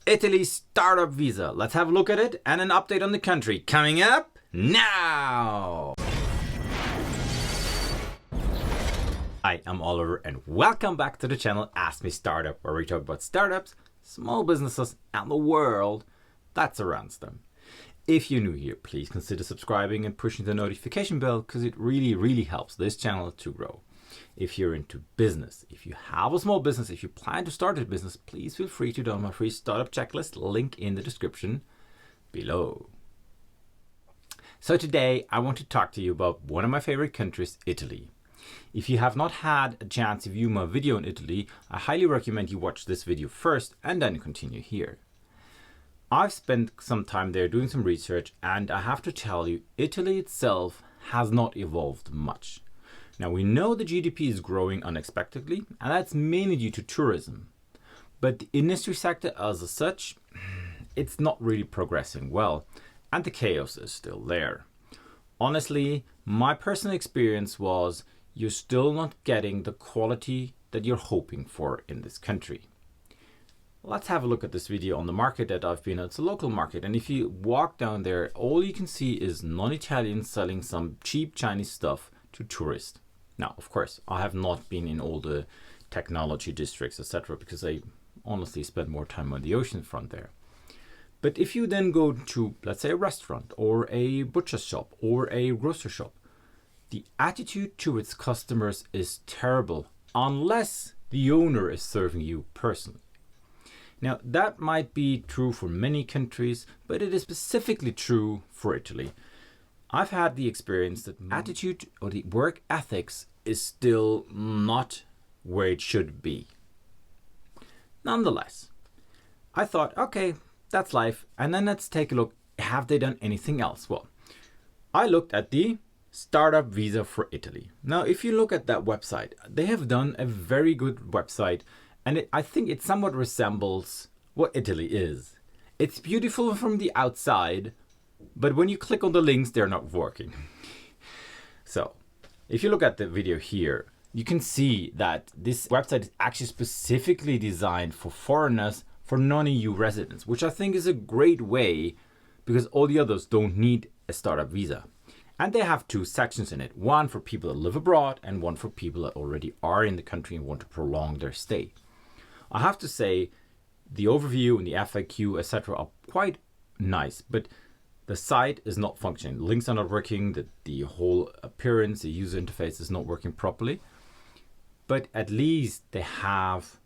Italy's startup visa. Let's have a look at it and an update on the country coming up now. Hi, I'm Oliver and welcome back to the channel Ask Me Startup, where we talk about startups, small businesses and the world that surrounds them. If you're new here, please consider subscribing and pushing the notification bell because it really helps this channel to grow. If you're into business, if you have a small business, if you plan to start a business, please feel free to download my free startup checklist, link in the description below. So today I want to talk to you about one of my favorite countries, Italy. If you have not had a chance to view my video on Italy, I highly recommend you watch this video first and then continue here. I've spent some time there doing some research, and I have to tell you, Italy itself has not evolved much. Now, we know the GDP is growing unexpectedly, and that's mainly due to tourism. But the industry sector as such, it's not really progressing well, and the chaos is still there. Honestly, my personal experience was you're still not getting the quality that you're hoping for in this country. Let's have a look at this video on the market that I've been at. It's a local market, and if you walk down there, all you can see is non-Italians selling some cheap Chinese stuff to tourists. Now, of course, I have not been in all the technology districts, etc., because I honestly spend more time on the ocean front there. But if you then go to, let's say, a restaurant or a butcher shop or a grocery shop, the attitude to its customers is terrible unless the owner is serving you personally. Now, that might be true for many countries, but it is specifically true for Italy. I've had the experience that attitude or the work ethics is still not where it should be. Nonetheless, I thought, okay, that's life. And then let's take a look. Have they done anything else? Well, I looked at the startup visa for Italy. Now, if you look at that website, they have done a very good website. And I think it somewhat resembles what Italy is. It's beautiful from the outside, but when you click on the links, they're not working. So, if you look at the video here, you can see that this website is actually specifically designed for foreigners, for non-EU residents, which I think is a great way because all the others don't need a startup visa. And they have two sections in it, one for people that live abroad and one for people that already are in the country and want to prolong their stay. I have to say, the overview and the FAQ, etc. are quite nice, but the site is not functioning. Links are not working, the whole appearance, the user interface is not working properly. But at least they have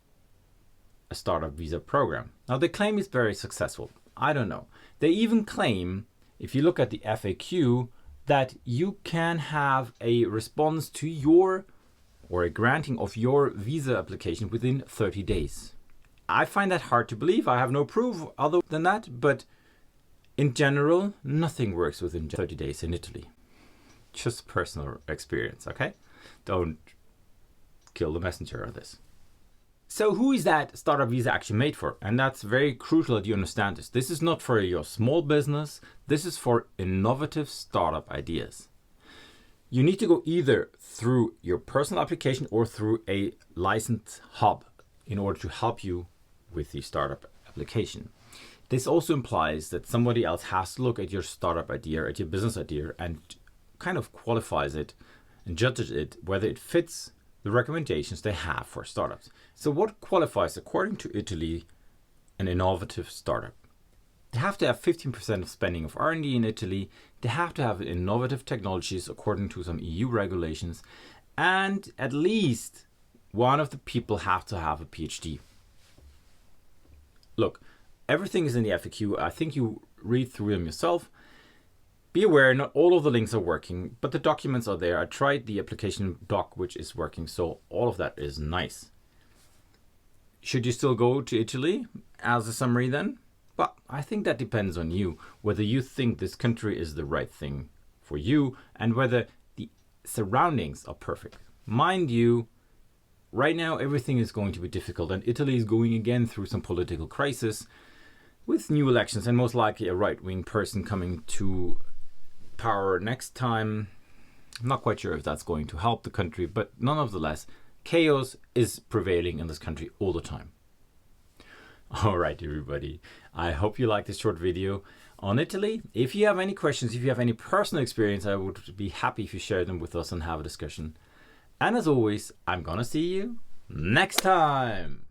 a startup visa program. Now, they claim it's very successful. I don't know. They even claim, if you look at the FAQ, that you can have a response to your or a granting of your visa application within 30 days. I find that hard to believe. I have no proof other than that, but in general, nothing works within 30 days in Italy. Just personal experience, okay? Don't kill the messenger of this. So who is that startup visa actually made for? And that's very crucial that you understand this. This is not for your small business. This is for innovative startup ideas. You need to go either through your personal application or through a licensed hub in order to help you with the startup application. This also implies that somebody else has to look at your startup idea, at your business idea, and kind of qualifies it and judges it whether it fits the recommendations they have for startups. So what qualifies, according to Italy, an innovative startup? They have to have 15% of spending of R&D in Italy. They have to have innovative technologies according to some EU regulations. And at least one of the people have to have a PhD. Look, everything is in the FAQ. I think you read through them yourself. Be aware, not all of the links are working, but the documents are there. I tried the application doc, which is working, so all of that is nice. Should you still go to Italy as a summary then? But I think that depends on you, whether you think this country is the right thing for you and whether the surroundings are perfect. Mind you, right now everything is going to be difficult and Italy is going again through some political crisis with new elections and most likely a right-wing person coming to power next time. I'm not quite sure if that's going to help the country, but nonetheless, chaos is prevailing in this country all the time. All right, everybody. I hope you liked this short video on Italy. If you have any questions, if you have any personal experience, I would be happy if you share them with us and have a discussion. And as always, I'm gonna see you next time.